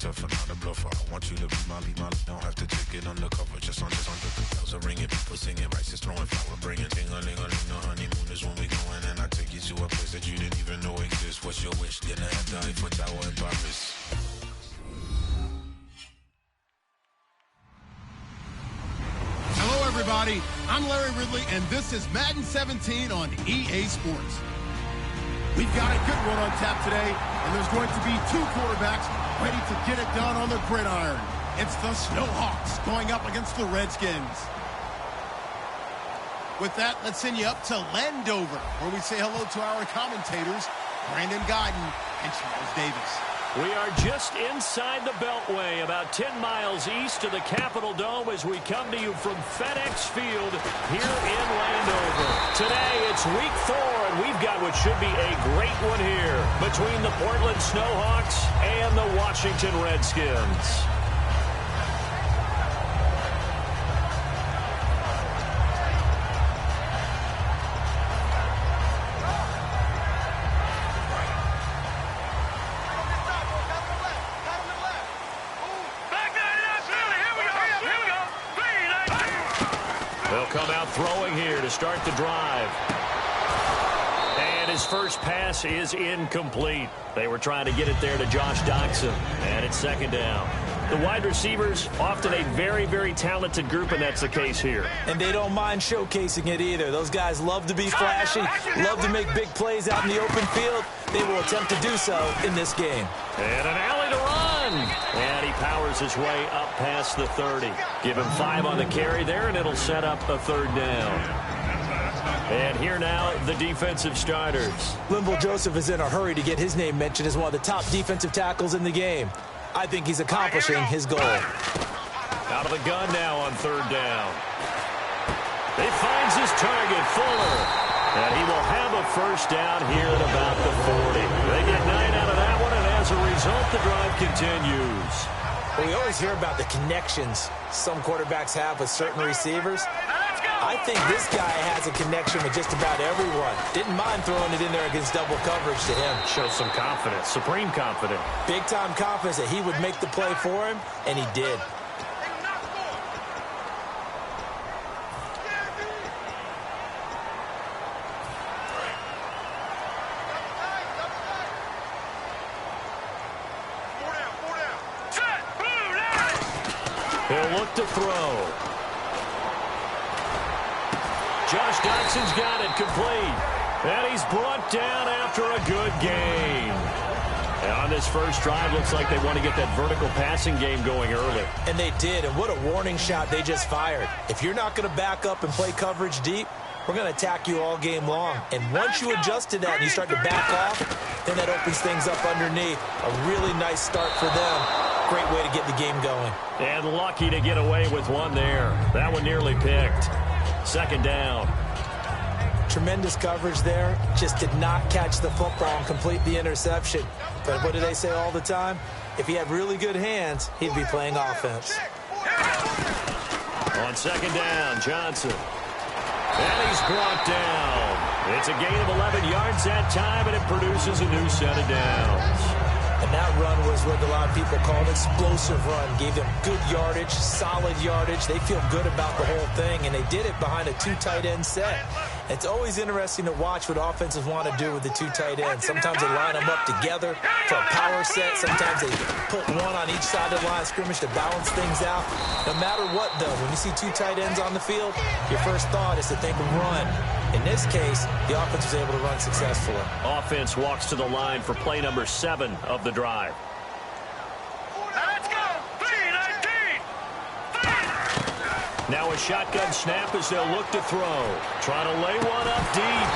tough and not a bluffer. I want you to be my, don't have to take it undercover. Just under the bells are ringing, people singing, rice is throwing flower, bringing ting-a-ling-a-ling. The honeymoon is when we going, and I take you to a place that you didn't even know exists. What's your wish? Dinner at the Eiffel Tower in Paris. Hello, everybody. I'm Larry Ridley, and this is Madden 17 on EA Sports. We've got a good one on tap today, and there's going to be two quarterbacks ready to get it done on the gridiron. It's the Snowhawks going up against the Redskins. With that, let's send you up to Landover, where we say hello to our commentators, Brandon Guyton and Charles Davis. We are just inside the Beltway, about 10 miles east of the Capitol Dome as we come to you from FedEx Field here in Landover. Today, it's week 4, and we've got what should be a great one here between the Portland Snowhawks and the Washington Redskins. Come out throwing here to start the drive. And his first pass is incomplete. They were trying to get it there to Josh Doctson. And it's second down. The wide receivers, often a very, very talented group, and that's the case here. And they don't mind showcasing it either. Those guys love to be flashy, love to make big plays out in the open field. They will attempt to do so in this game. And an alley to run. And he powers his way up past the 30. Give him 5 on the carry there, and it'll set up a third down. And here now, the defensive starters. Linval Joseph is in a hurry to get his name mentioned as one of the top defensive tackles in the game. I think he's accomplishing his goal. Out of the gun now on third down. He finds his target, Fuller. And he will have a first down here at about the 40. They get 9 out of that one, and as a result, the drive continues. Well, we always hear about the connections some quarterbacks have with certain receivers. I think this guy has a connection with just about everyone. Didn't mind throwing it in there against double coverage to him. Shows some confidence, supreme confidence. Big-time confidence that he would make the play for him, and he did. He'll look to throw. Josh Doctson's got it complete. And he's brought down after a good game. And on this first drive, looks like they want to get that vertical passing game going early. And they did, and what a warning shot they just fired. If you're not going to back up and play coverage deep, we're going to attack you all game long. And once you adjust to that and you start to back off, then that opens things up underneath. A really nice start for them. Great way to get the game going. And lucky to get away with one there. That one nearly picked. Second down. Tremendous coverage there. Just did not catch the football and complete the interception. But what do they say all the time? If he had really good hands, he'd be playing offense. On second down, Johnson. And he's brought down. It's a gain of 11 yards that time, and it produces a new set of downs. And that run was what a lot of people call an explosive run. Gave them good yardage, solid yardage. They feel good about the whole thing, and they did it behind a 2 tight end set. It's always interesting to watch what offenses want to do with the 2 tight ends. Sometimes they line them up together for a power set. Sometimes they put one on each side of the line of scrimmage to balance things out. No matter what, though, when you see 2 tight ends on the field, your first thought is to think of run. In this case, the offense was able to run successfully. Offense walks to the line for play number 7 of the drive. Let's go! 3-19! Now a shotgun snap as they'll look to throw. Trying to lay one up deep.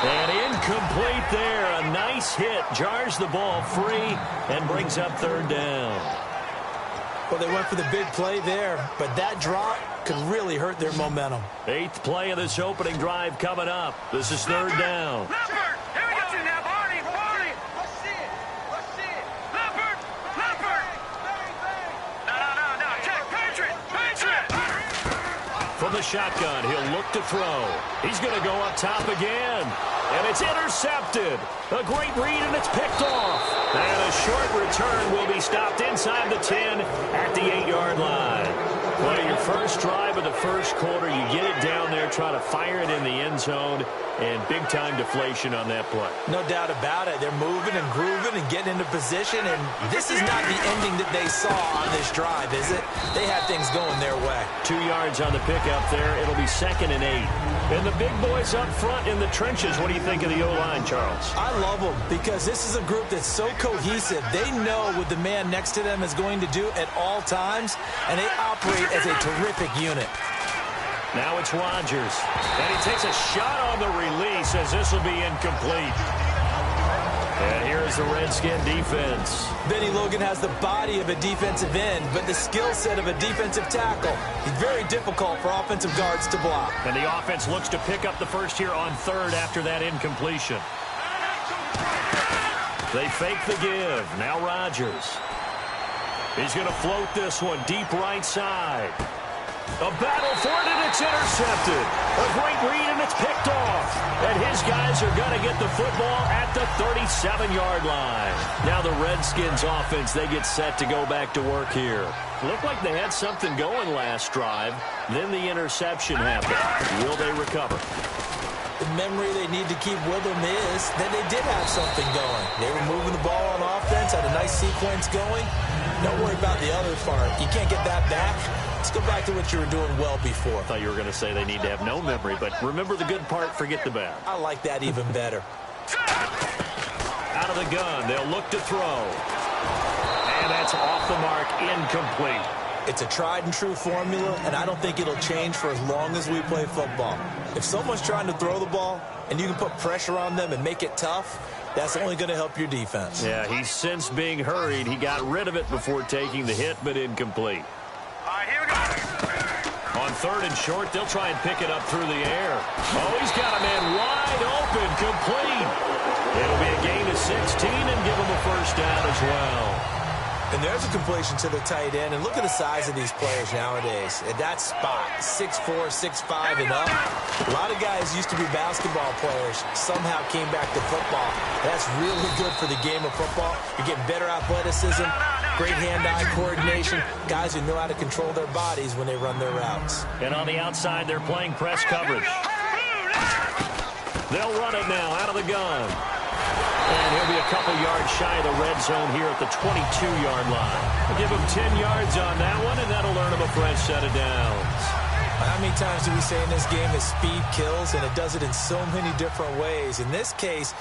And incomplete there. A nice hit. Jars the ball free and brings up third down. Well, they went for the big play there, but that drop could really hurt their momentum. 8th play of this opening drive coming up. This is third down. Leopard! Here we go! Now, Barney! Let's see it! Let's see it! Leopard! Leopard! No. Check! Patriot! From the shotgun, he'll look to throw. He's going to go up top again. and it's intercepted. A great read, and it's picked off. And a short return will be stopped inside the 10 at the 8-yard line. Well, your first drive of the first quarter, you get it down there, try to fire it in the end zone, and big-time deflation on that play. No doubt about it. They're moving and grooving and getting into position, and this is not the ending that they saw on this drive, is it? They had things going their way. 2 yards on the pickup there. It'll be 2nd and 8. And the big boys up front in the trenches. What do you think of the O-line, Charles? I love them because this is a group that's so cohesive. They know what the man next to them is going to do at all times, and they operate as a terrific unit. Now it's Rodgers, and he takes a shot on the release as this will be incomplete. And here's the Redskin defense. Benny Logan has the body of a defensive end, but the skill set of a defensive tackle. He's very difficult for offensive guards to block. And the offense looks to pick up the first here on 3rd after that incompletion. They fake the give. Now Rodgers. He's going to float this one deep right side. A battle for it, and it's intercepted. A great read, and it's picked off. And his guys are going to get the football at the 37-yard line. Now the Redskins offense, they get set to go back to work here. Looked like they had something going last drive. Then the interception happened. Will they recover? The memory they need to keep with them is that they did have something going. They were moving the ball on offense, had a nice sequence going. Don't worry about the other part. You can't get that back. Let's go back to what you were doing well before. I thought you were going to say they need to have no memory, but remember the good part, forget the bad. I like that even better. Out of the gun, they'll look to throw. And that's off the mark, incomplete. It's a tried and true formula, and I don't think it'll change for as long as we play football. If someone's trying to throw the ball and you can put pressure on them and make it tough, that's only going to help your defense. Yeah, he's since being hurried. He got rid of it before taking the hit, but incomplete. All right, here we go. On 3rd and short, they'll try and pick it up through the air. Oh, he's got a man wide open, complete. It'll be a gain of 16 and give him a first down as well. And there's a completion to the tight end. And look at the size of these players nowadays. At that spot, 6'4", 6'5", and up. A lot of guys used to be basketball players, somehow came back to football. That's really good for the game of football. You're getting better athleticism, great hand-eye coordination, guys who know how to control their bodies when they run their routes. And on the outside, they're playing press coverage. They'll run it now out of the gun. And he'll be a couple yards shy of the red zone here at the 22-yard line. We'll give him 10 yards on that one, and that'll earn him a fresh set of downs. How many times do we say in this game that speed kills, and it does it in so many different ways? In this case,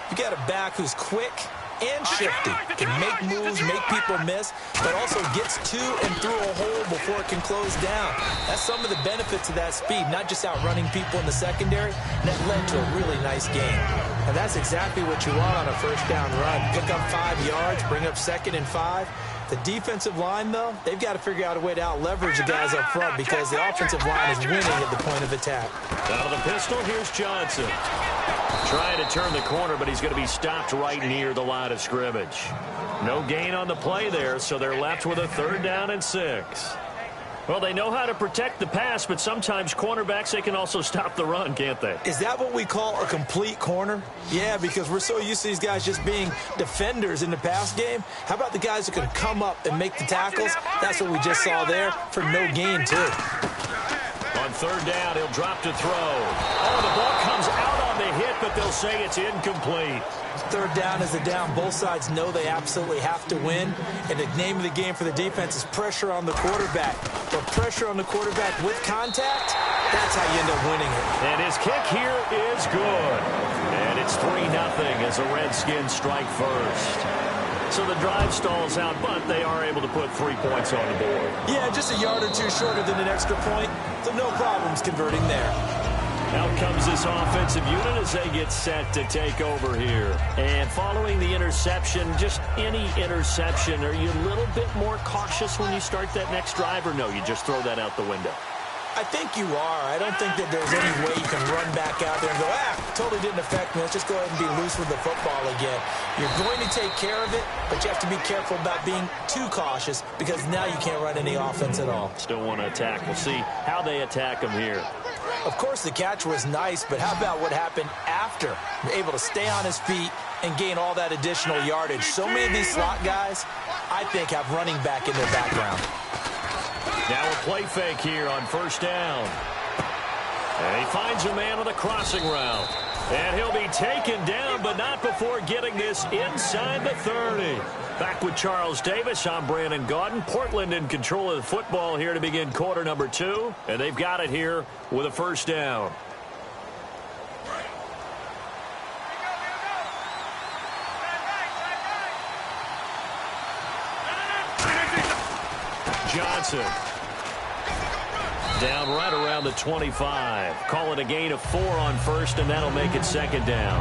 you got a back who's quick and shifty, can make moves, make people miss, but also gets to and through a hole before it can close down. That's some of the benefits of that speed, not just outrunning people in the secondary, and that led to a really nice game. And that's exactly what you want on a first down run. Pick up 5 yards, bring up 2nd and 5. The defensive line, though, they've got to figure out a way to out-leverage the guys up front because the offensive line is winning at the point of attack. Out of the pistol, here's Johnson. Trying to turn the corner, but he's going to be stopped right near the line of scrimmage. No gain on the play there, so they're left with a 3rd down and 6. Well, they know how to protect the pass, but sometimes cornerbacks, they can also stop the run, can't they? Is that what we call a complete corner? Yeah, because we're so used to these guys just being defenders in the pass game. How about the guys who can come up and make the tackles? That's what we just saw there for no gain, too. On 3rd down, he'll drop to throw. Oh, the ball comes out on the hit, but they'll say it's incomplete. 3rd down is a down. Both sides know they absolutely have to win. And the name of the game for the defense is pressure on the quarterback. But pressure on the quarterback with contact, that's how you end up winning it. And his kick here is good. And it's 3-0 as the Redskins strike first. So the drive stalls out, but they are able to put 3 points on the board. Yeah, just a yard or two shorter than an extra point. So no problems converting there. Out comes this offensive unit as they get set to take over here. And following the interception, just any interception, are you a little bit more cautious when you start that next drive, or no, you just throw that out the window? I think you are. I don't think that there's any way you can run back out there and go, totally didn't affect me. Let's just go ahead and be loose with the football again. You're going to take care of it, but you have to be careful about being too cautious because now you can't run any offense at all. Still want to attack. We'll see how they attack them here. Of course, the catch was nice, but how about what happened after? Able to stay on his feet and gain all that additional yardage. So many of these slot guys, I think, have running back in their background. Now a play fake here on first down. And he finds a man on the crossing route. And he'll be taken down, but not before getting this inside the 30. Back with Charles Davis, I'm Brandon Gaudin. Portland in control of the football here to begin quarter number 2. And they've got it here with a first down. Johnson. Down right around the 25. Call it a gain of 4 on first, and that'll make it second down.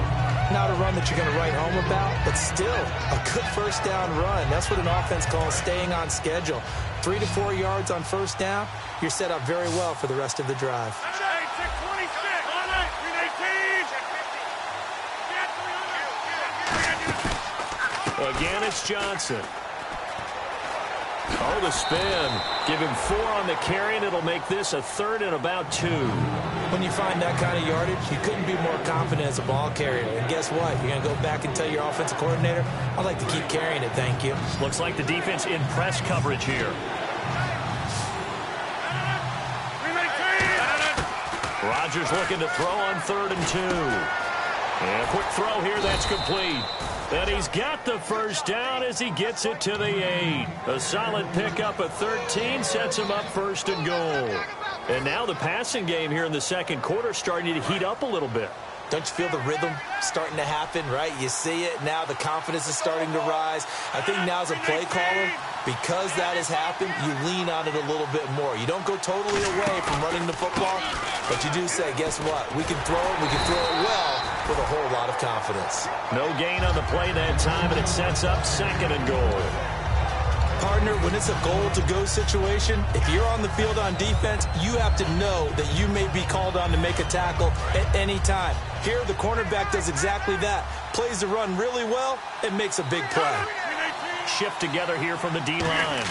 Not a run that you're going to write home about, but still a good first down run. That's what an offense calls staying on schedule. 3 to 4 yards on first down, you're set up very well for the rest of the drive. Again, it's Johnson. Oh, the spin. Give him 4 on the carry, and it'll make this a third and about 2. When you find that kind of yardage, you couldn't be more confident as a ball carrier. And guess what? You're going to go back and tell your offensive coordinator, I'd like to keep carrying it, thank you. Looks like the defense in press coverage here. Rodgers looking to throw on 3rd and 2. And a quick throw here, that's complete. And he's got the first down as he gets it to the 8. A solid pickup at 13 sets him up 1st and goal. And now the passing game here in the second quarter starting to heat up a little bit. Don't you feel the rhythm starting to happen, right? You see it now. The confidence is starting to rise. I think now as a play caller, because that has happened, you lean on it a little bit more. You don't go totally away from running the football, but you do say, guess what? We can throw it. We can throw it well with a whole lot of confidence. No gain on the play that time, and it sets up 2nd and goal. Partner, when it's a goal-to-go situation, if you're on the field on defense, you have to know that you may be called on to make a tackle at any time. Here, the cornerback does exactly that. Plays the run really well and makes a big play. Shift together here from the D-line.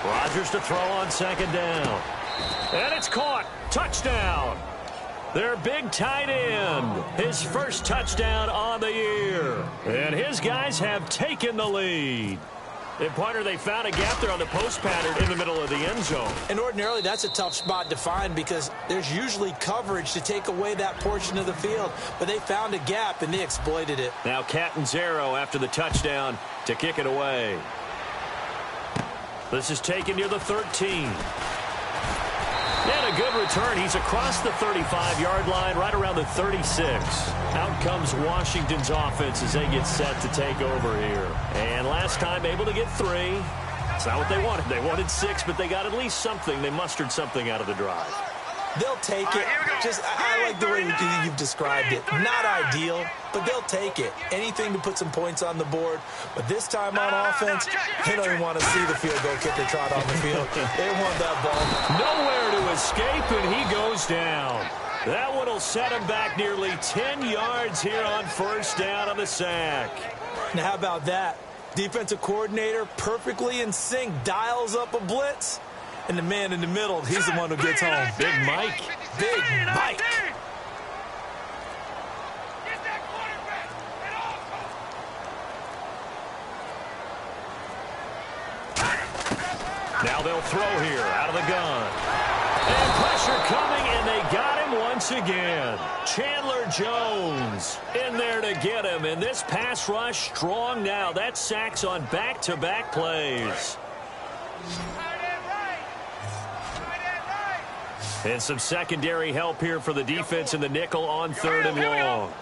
Rodgers to throw on 2nd down. And it's caught. Touchdown. Their big tight end. His first touchdown on the year. And his guys have taken the lead. And, partner, they found a gap there on the post pattern in the middle of the end zone. And ordinarily, that's a tough spot to find because there's usually coverage to take away that portion of the field. But they found a gap, and they exploited it. Now Catanzaro after the touchdown to kick it away. This is taken near the 13. And a good return. He's across the 35-yard line, right around the 36. Out comes Washington's offense as they get set to take over here. And last time able to get 3. It's not what they wanted. They wanted 6, but they got at least something. They mustered something out of the drive. They'll take it. I like the way you've described it. Not ideal, but they'll take it. Anything to put some points on the board. But this time on offense, they don't even want to see the field goal kicker trot on the field. They want that ball. Nowhere to escape, and he goes down. That one will set him back nearly 10 yards here on first down on the sack. Now, how about that? Defensive coordinator perfectly in sync, dials up a blitz. And the man in the middle, he's the one who gets home. Big Mike. Big Mike. Now they'll throw here out of the gun. And pressure coming, and they got him once again. Chandler Jones in there to get him. And this pass rush strong now. That sacks on back-to-back plays. And some secondary help here for the defense in the nickel on 3rd and long.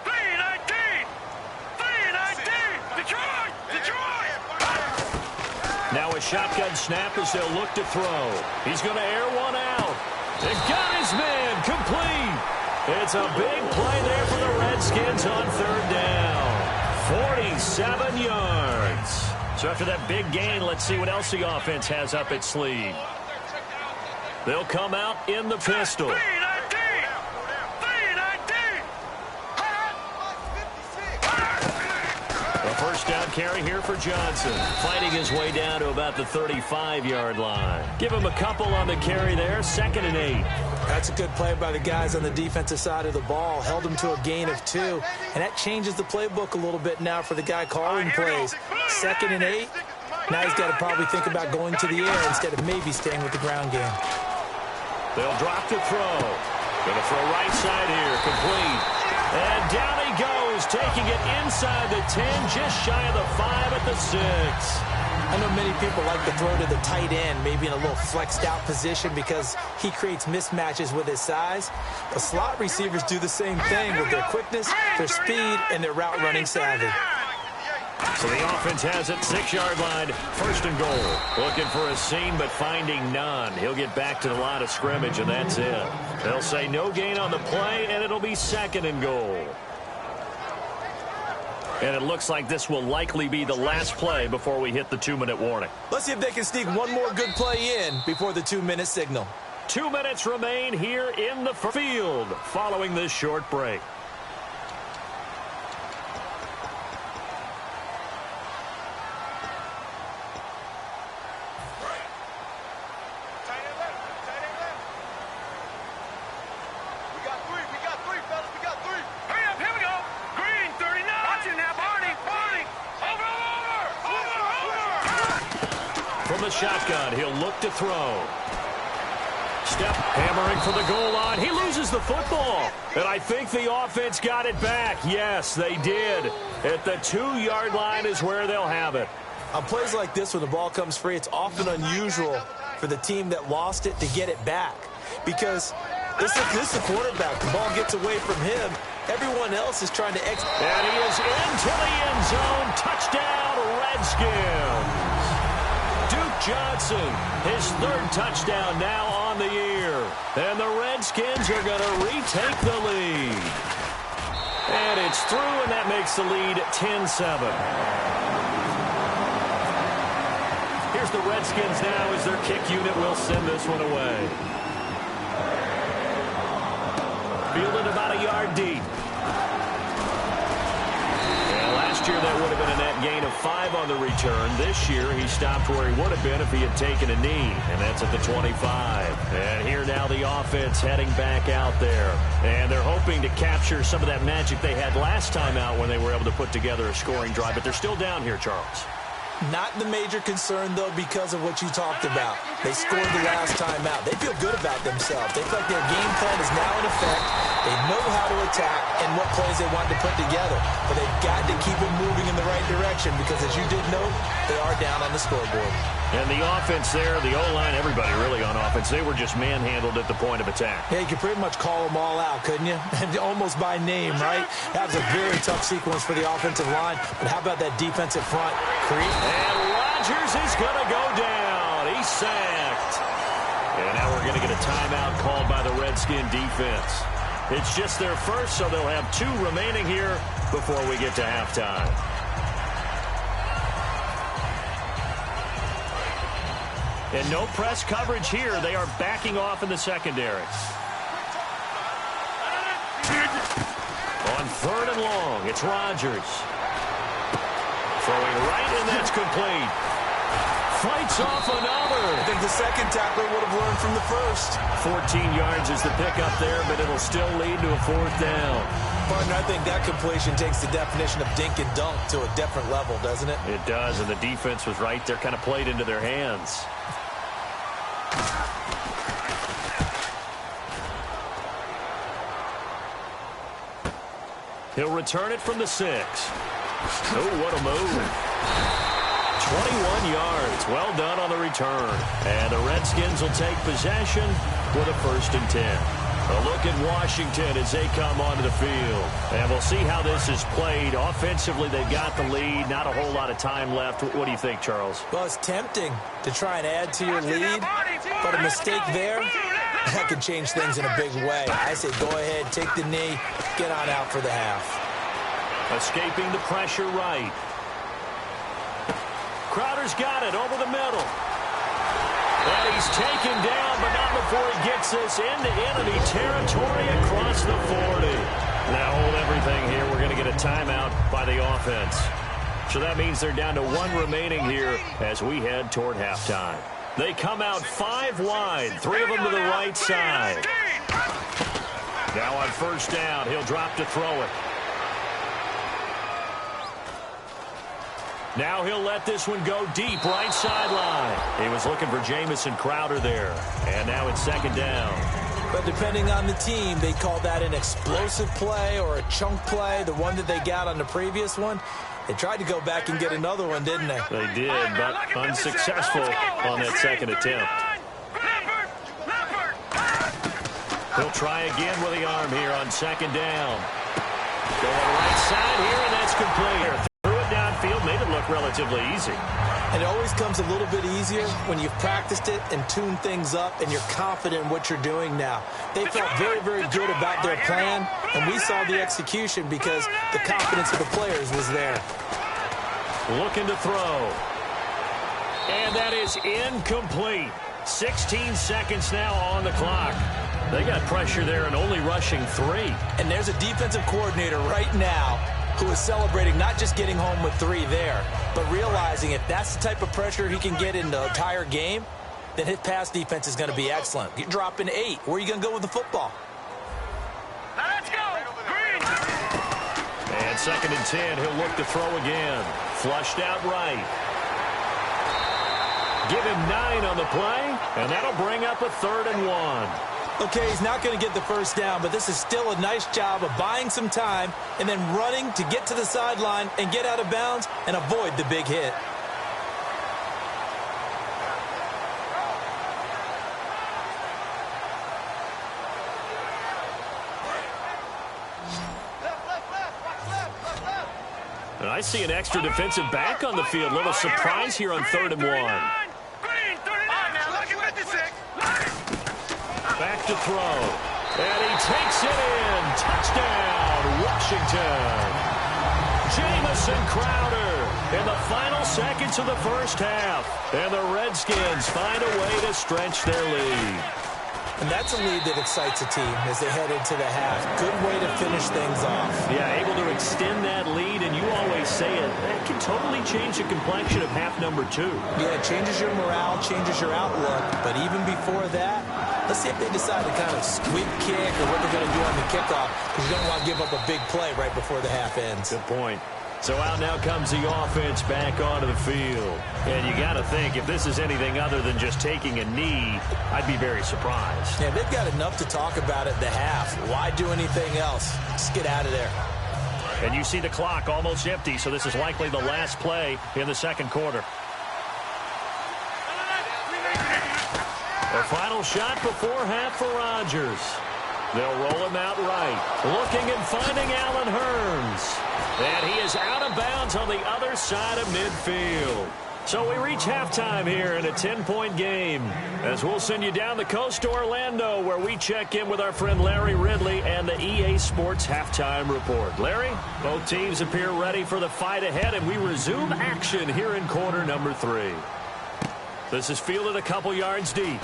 Now a shotgun snap as they'll look to throw. He's going to air one out. And got his man complete. It's a big play there for the Redskins on 3rd down. 47 yards. So after that big gain, let's see what else the offense has up its sleeve. They'll come out in the pistol. The first First down carry here for Johnson. Fighting his way down to about the 35-yard line. Give him a couple on the carry there. 2nd and 8. That's a good play by the guys on the defensive side of the ball. Held him to a gain of 2. And that changes the playbook a little bit now for the guy calling plays. 2nd and 8. Now he's got to probably think about going to the air instead of maybe staying with the ground game. They'll drop to throw. Going to throw right side here. Complete. And down he goes, taking it inside the 10, just shy of the 5 at the 6. I know many people like to throw to the tight end, maybe in a little flexed out position because he creates mismatches with his size. But slot receivers do the same thing with their quickness, their speed, and their route running savvy. So the offense has it, 6-yard line, 1st and goal. Looking for a seam, but finding none. He'll get back to the line of scrimmage, and that's it. They'll say no gain on the play, and it'll be 2nd and goal. And it looks like this will likely be the last play before we hit the 2-minute warning. Let's see if they can sneak one more good play in before the 2-minute signal. 2 minutes remain here in the field following this short break. Shotgun. He'll look to throw. Step hammering for the goal line. He loses the football. And I think the offense got it back. Yes, they did. At the 2-yard line is where they'll have it. On plays like this, when the ball comes free, it's often unusual for the team that lost it to get it back. Because this is the quarterback. The ball gets away from him. Everyone else is trying to exit. And he is into the end zone. Touchdown, Redskins. Johnson, his 3rd touchdown now on the year. And the Redskins are going to retake the lead. And it's through, and that makes the lead 10-7. Here's the Redskins now as their kick unit will send this one away. Fielded about a yard deep. Last year, that would have been a net gain of 5 on the return. This year, he stopped where he would have been if he had taken a knee, and that's at the 25. And here now the offense heading back out there. And they're hoping to capture some of that magic they had last time out when they were able to put together a scoring drive. But they're still down here, Charles. Not the major concern, though, because of what you talked about. They scored the last time out. They feel good about themselves. They feel like their game plan is now in effect. They know how to attack and what plays they want to put together. But they've got to keep it moving in the right direction because, as you did note, they are down on the scoreboard. And the offense there, the O-line, everybody really on offense, they were just manhandled at the point of attack. Yeah, you could pretty much call them all out, couldn't you? Almost by name, right? That was a very tough sequence for the offensive line. But how about that defensive front? And Rodgers is going to go down. He's sacked. And now we're going to get a timeout called by the Redskin defense. It's just their first, so they'll have 2 remaining here before we get to halftime. And no press coverage here. They are backing off in the secondary. On 3rd and long, it's Rodgers. Throwing right, and that's complete. Fights off another. I think the second tackler would have learned from the first. 14 yards is the pickup there, but it'll still lead to a 4th down. Partner, I think that completion takes the definition of dink and dunk to a different level, doesn't it? It does, and the defense was right there, kind of played into their hands. He'll return it from the 6. Oh, what a move. 21 yards. Well done on the return. And the Redskins will take possession with a 1st and 10. A look at Washington as they come onto the field. And we'll see how this is played. Offensively, they've got the lead. Not a whole lot of time left. What do you think, Charles? Well, it's tempting to try and add to your lead, but a mistake there, that could change things in a big way. I say go ahead, take the knee, get on out for the half. Escaping the pressure right. Crowder's got it over the middle. And he's taken down, but not before he gets this into enemy territory across the 40. Now hold everything here. We're going to get a timeout by the offense. So that means they're down to 1 remaining here as we head toward halftime. They come out 5 wide, 3 of them to the right side. Now on first down, he'll drop to throw it. Now he'll let this one go deep, right sideline. He was looking for Jamison Crowder there. And now it's second down. But depending on the team, they call that an explosive play or a chunk play. The one that they got on the previous one, they tried to go back and get another one, didn't they? They did, but unsuccessful on that second attempt. He'll try again with the arm here on second down. Going right side here, and that's complete. Threw it downfield, made it look relatively easy. And it always comes a little bit easier when you've practiced it and tuned things up and you're confident in what you're doing now. They felt very, very good about their plan, and we saw the execution because the confidence of the players was there. Looking to throw. And that is incomplete. 16 seconds now on the clock. They got pressure there and only rushing 3. And there's a defensive coordinator right now who is celebrating not just getting home with 3 there, but realizing if that's the type of pressure he can get in the entire game, then his pass defense is going to be excellent. You're dropping 8. Where are you going to go with the football? Let's go! Green! And second and 10, he'll look to throw again. Flushed out right. Give him 9 on the play, and that'll bring up a 3rd and 1. Okay, he's not going to get the first down, but this is still a nice job of buying some time and then running to get to the sideline and get out of bounds and avoid the big hit. And I see an extra defensive back on the field. Little surprise here on 3rd and 1. Green, 39 now, look at 56. Back to throw. And he takes it in. Touchdown, Washington. Jamison Crowder in the final seconds of the first half. And the Redskins find a way to stretch their lead. And that's a lead that excites a team as they head into the half. Good way to finish things off. Yeah, able to extend that lead, and you always say it, that can totally change the complexion of half number 2. Yeah, it changes your morale, changes your outlook. But even before that, let's see if they decide to kind of squib kick or what they're going to do on the kickoff, because you don't want to give up a big play right before the half ends. Good point. So out now comes the offense back onto the field. And you got to think, if this is anything other than just taking a knee, I'd be very surprised. Yeah, they've got enough to talk about at the half. Why do anything else? Just get out of there. And you see the clock almost empty, so this is likely the last play in the second quarter. The final shot before half for Rodgers. They'll roll him out right. Looking and finding Allen Hurns. And he is out of bounds on the other side of midfield. So we reach halftime here in a 10-point game, as we'll send you down the coast to Orlando, where we check in with our friend Larry Ridley and the EA Sports Halftime Report. Larry, both teams appear ready for the fight ahead, and we resume action here in quarter number 3. This is fielded a couple yards deep.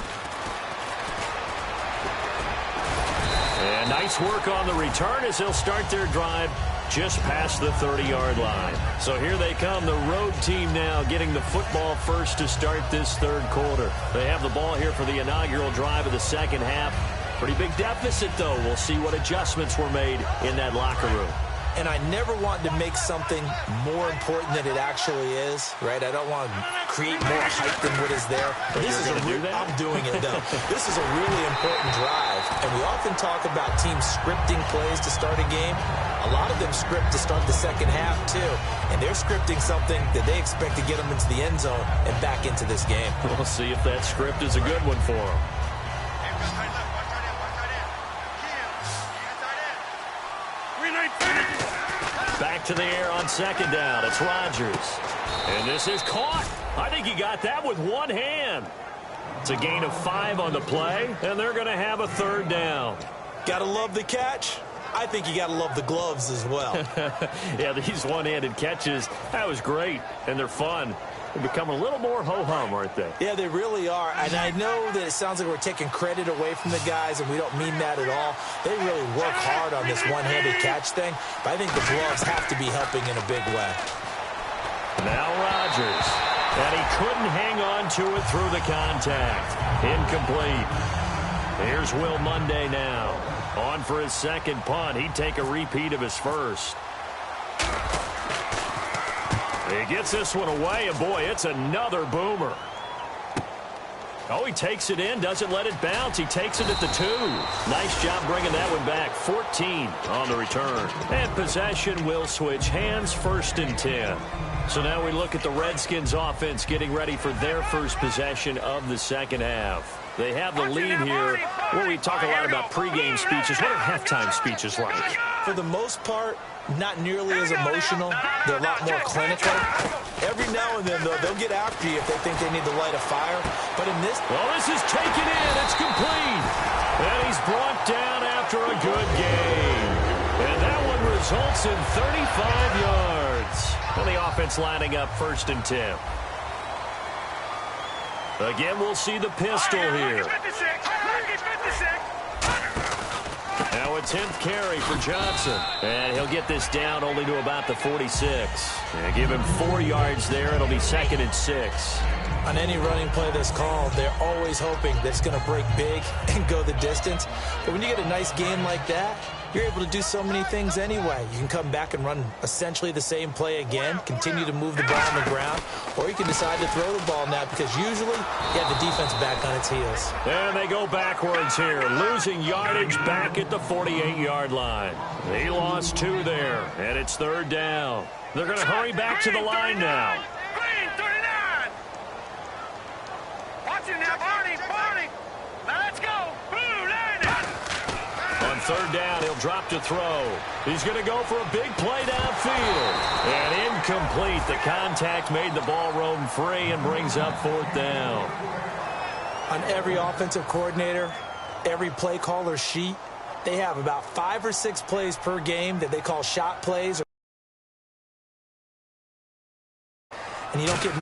And nice work on the return as they'll start their drive just past the 30-yard line. So here they come, the road team now getting the football first to start this third quarter. They have the ball here for the inaugural drive of the second half. Pretty big deficit, though. We'll see what adjustments were made in that locker room. And I never want to make something more important than it actually is, right? I don't want to create more hype than what is there. But this is I'm doing it, though. This is a really important drive. And we often talk about teams scripting plays to start a game. A lot of them script to start the second half, too. And they're scripting something that they expect to get them into the end zone and back into this game. We'll see if that script is a good one for them. Back to the air on second down. It's Rodgers. And this is caught. I think he got that with one hand. It's a gain of 5 on the play, and they're going to have a third down. Gotta love the catch. I think you gotta love the gloves as well. Yeah, these one-handed catches, that was great, and they're fun. They're becoming a little more ho-hum, aren't they? Yeah, they really are. And I know that it sounds like we're taking credit away from the guys, and we don't mean that at all. They really work hard on this one-handed catch thing, but I think the gloves have to be helping in a big way. Now Rodgers. And he couldn't hang on to it through the contact. Incomplete. Here's Will Monday now. On for his second punt. He'd take a repeat of his first. He gets this one away, and boy, it's another boomer. Oh, he takes it in, doesn't let it bounce. He takes it at the 2. Nice job bringing that one back. 14 on the return. And possession will switch hands, 1st and 10. So now we look at the Redskins offense getting ready for their first possession of the second half. They have the lead here. Well, we talk a lot about pregame speeches. What are halftime speeches like? For the most part, not nearly as emotional. They're a lot more clinical. Every now and then, though, they'll get after you if they think they need to light a fire. But in this... Well, this is taken in. It's complete. And he's brought down after a good game. And that one results in 35 yards. And the offense lining up 1st and 10. Again, we'll see the pistol here. Now a 10th carry for Johnson. And he'll get this down only to about the 46. And give him 4 yards there. It'll be 2nd and 6. On any running play that's called, they're always hoping that it's going to break big and go the distance. But when you get a nice game like that, you're able to do so many things anyway. You can come back and run essentially the same play again, continue to move the ball on the ground, or you can decide to throw the ball now because usually you have the defense back on its heels. And they go backwards here, losing yardage back at the 48-yard line. He lost 2 there, and it's 3rd down. They're going to hurry back to the line now. Green 39. Watch it now, Barney. Now let's go. Blue line. On 3rd down, he'll drop to throw. He's going to go for a big play downfield. And incomplete. The contact made the ball roam free and brings up 4th down. On every offensive coordinator, every play caller sheet, they have about 5 or 6 plays per game that they call shot plays. And you don't get